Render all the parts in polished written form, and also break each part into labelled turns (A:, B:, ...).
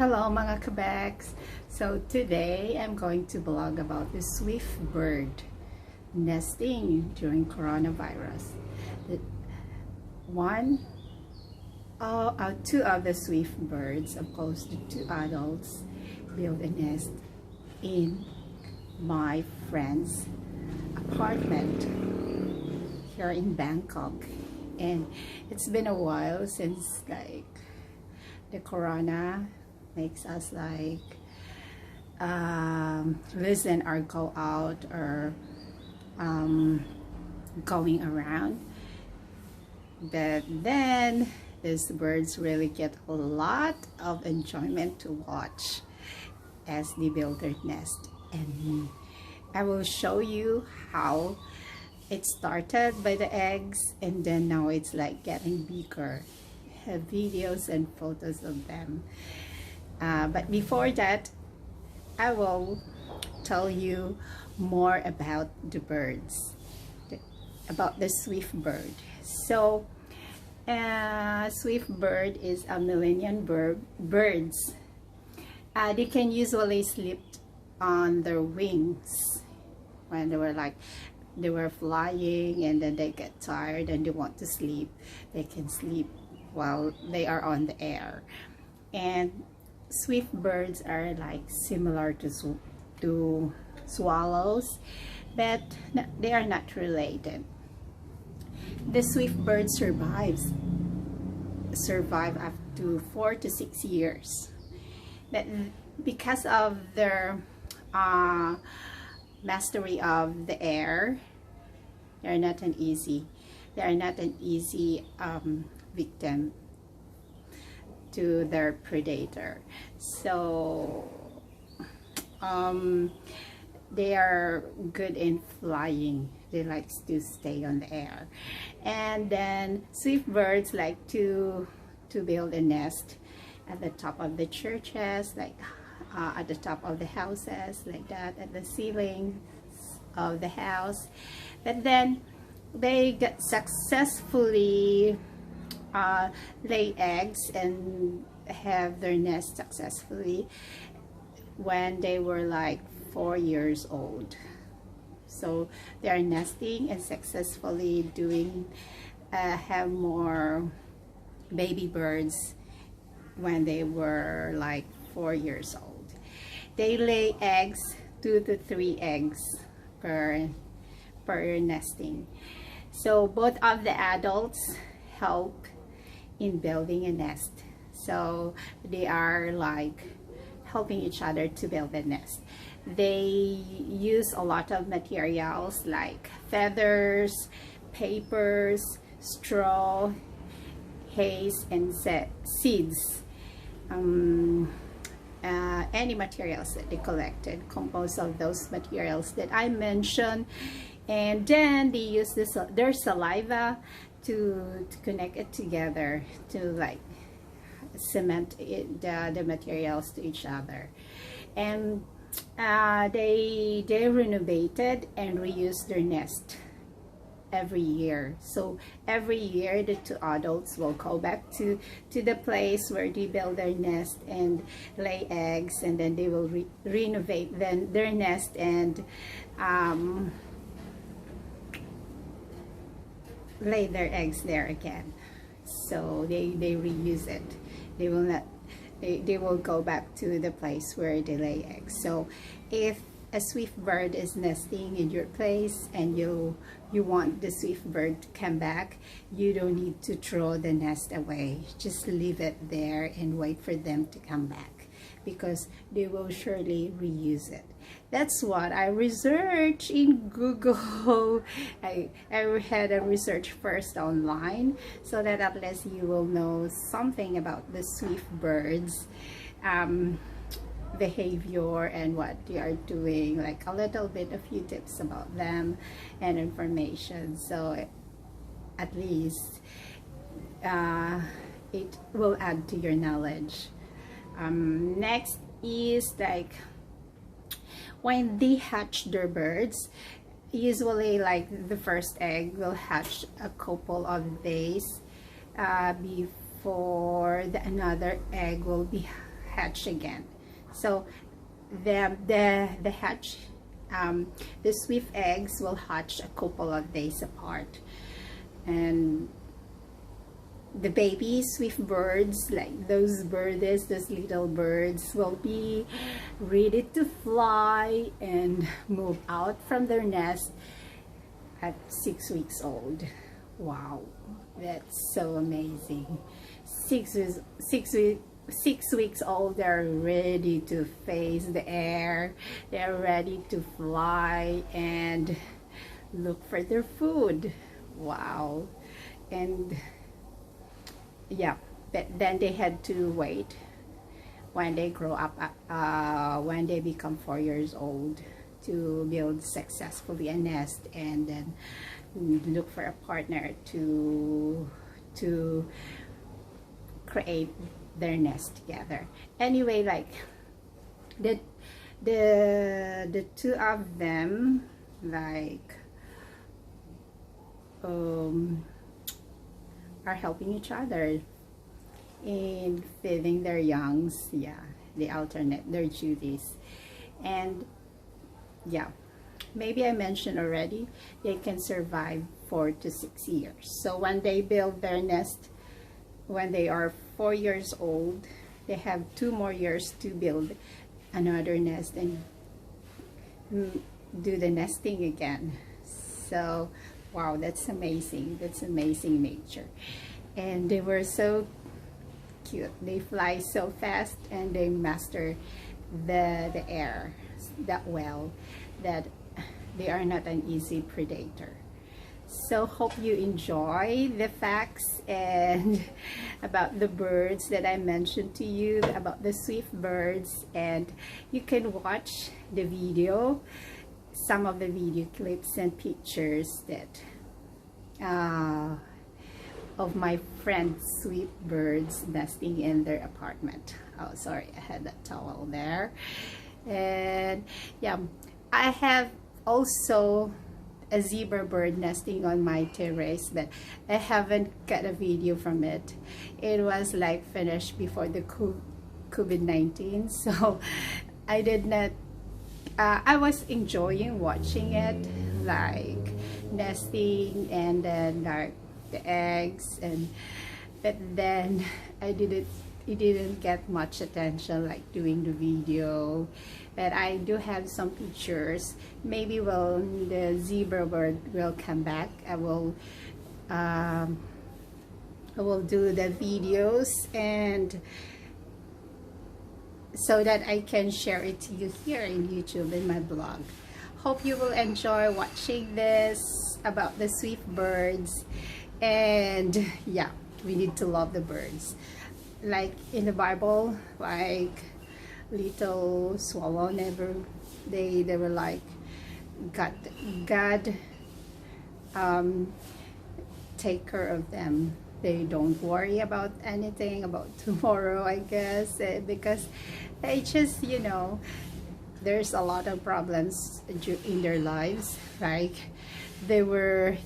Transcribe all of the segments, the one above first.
A: Hello mga kabeks! So today I'm going to blog about the swift bird nesting during coronavirus. Two of the swift birds, opposed to two adults, build a nest in my friend's apartment here in Bangkok. And it's been a while since the corona makes us listen or go out or going around, but then these birds really get a lot of enjoyment to watch as they build their nest. And I will show you how it started by the eggs, and then now it's like getting bigger. I have videos and photos of them. But before that, I will tell you more about the birds, about the swift bird. So, swift bird is a millennium birds. They can usually sleep on their wings when they were flying, and then they get tired and they want to sleep. They can sleep while they are on the air. And swift birds are similar to swallows, but they are not related. The swift bird survive up to 4 to 6 years, but because of their mastery of the air, they are not an easy victim to their predator. So they are good in flying. They like to stay on the air. And then swift birds like to build a nest at the top of the churches, at the top of the houses, like that, at the ceiling of the house. But then they get successfully lay eggs and have their nest successfully when they were 4 years old. So they are nesting and successfully have more baby birds when they were 4 years old. They lay eggs, 2 to 3 eggs per nesting. So both of the adults help in building a nest. So they are helping each other to build a nest. They use a lot of materials like feathers, papers, straw, hay, and seeds. Any materials that they collected, composed of those materials that I mentioned. And then they use their saliva to connect it together, to cement the materials to each other. And they renovated and reused their nest every year. So every year the two adults will go back to the place where they build their nest and lay eggs, and then they will renovate their nest and lay their eggs there again. So they reuse it. They will not. They will go back to the place where they lay eggs. So if a swift bird is nesting in your place and you want the swift bird to come back, you don't need to throw the nest away. Just leave it there and wait for them to come back, because they will surely reuse it. That's what I researched in Google. I had a research first online, so that at least you will know something about the swift birds behavior and what they are doing, a little bit, a few tips about them and information. So at least it will add to your knowledge. Next is when they hatch their birds, usually the first egg will hatch a couple of days before another egg will be hatch again. So the hatch, the swift eggs will hatch a couple of days apart, and the baby swift birds, like those birds, those little birds, will be ready to fly and move out from their nest at 6 weeks old. Wow, that's so amazing. 6 weeks old, they're ready to face the air, they're ready to fly and look for their food. Wow. And yeah, but then they had to wait when they grow up, when they become 4 years old, to build successfully a nest, and then look for a partner to create their nest together. Anyway, like the two of them, like are helping each other in feeding their youngs. Yeah, they alternate their duties. And yeah, maybe I mentioned already, they can survive 4 to 6 years. So when they build their nest, when they are 4 years old, they have 2 more years to build another nest and do the nesting again. So wow, that's amazing. That's amazing nature. And they were so cute. They fly so fast, and they master the air that well, that they are not an easy predator. So hope you enjoy the facts and about the birds that I mentioned to you, about the swift birds. And you can watch the video, some of the video clips and pictures that of my friend's sweet birds nesting in their apartment. Oh, sorry, I had that towel there. And yeah, I have also a zebra bird nesting on my terrace, but I haven't got a video from it. It was like finished before the COVID-19, so I did not I was enjoying watching it, like nesting, and then like the eggs, and but then it didn't get much attention like doing the video. But I do have some pictures. Maybe when the zebra bird will come back, I will do the videos, and so that I can share it to you here in YouTube, in my blog. Hope you will enjoy watching this about the swift birds. And yeah, we need to love the birds. Like in the Bible, like little swallow, they were like God take care of them. They don't worry about anything about tomorrow, I guess, because they just, you know, there's a lot of problems in their lives. Like they will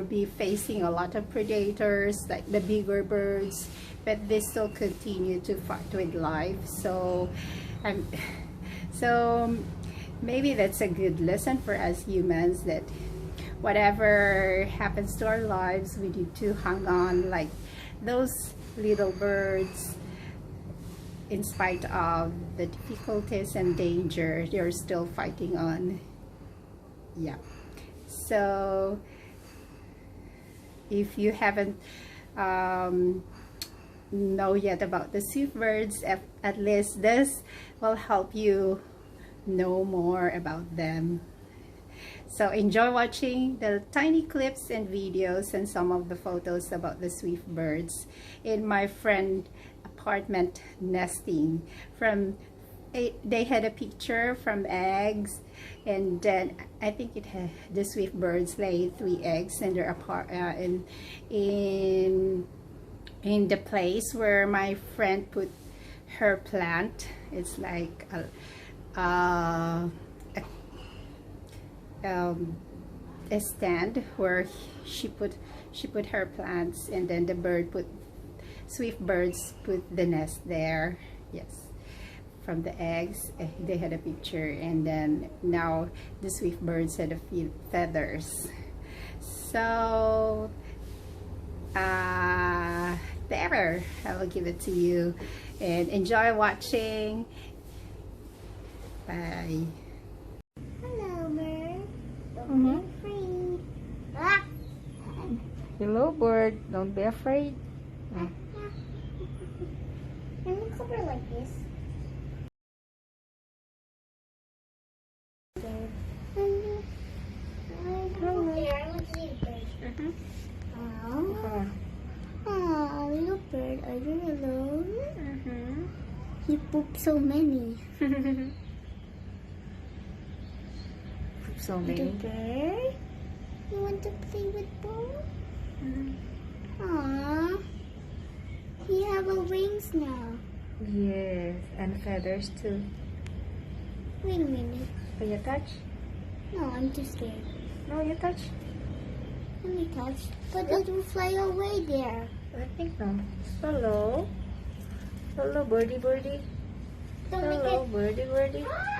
A: be facing a lot of predators, like the bigger birds, but they still continue to fight with life. So maybe that's a good lesson for us humans, that whatever happens to our lives, we need to hang on like those little birds. In spite of the difficulties and danger, they're still fighting on. Yeah. So if you haven't know yet about the swift birds, at least this will help you know more about them. So enjoy watching the tiny clips and videos and some of the photos about the swift birds in my friend apartment nesting. They had a picture from eggs, and then I think the swift birds lay 3 eggs in their in the place where my friend put her plant. It's like a stand where she put her plants, and then the swift birds put the nest there. Yes. from the eggs. They had a picture, and then now the swift birds had a few feathers. So there, I will give it to you, and enjoy watching. Bye.
B: Hello, bird. Don't
A: Mhm.
B: be afraid. Ah!
A: Hello, bird. Don't be afraid.
B: Can we cover like this? Hello. There, let's see the bird. Oh. Oh, little bird, are you alone? He pooped so many.
A: So
B: Little bird, you want to play with ball? Aww. You have a wings now.
A: Yes, and feathers too.
B: Wait a minute.
A: Can you touch?
B: No, I'm too scared.
A: No, you touch.
B: Let me touch. But it will fly away there.
A: I think no. Hello. Hello, birdie, birdie.
B: Don't make
A: Hello,
B: it.
A: birdie, birdie.
B: Ah!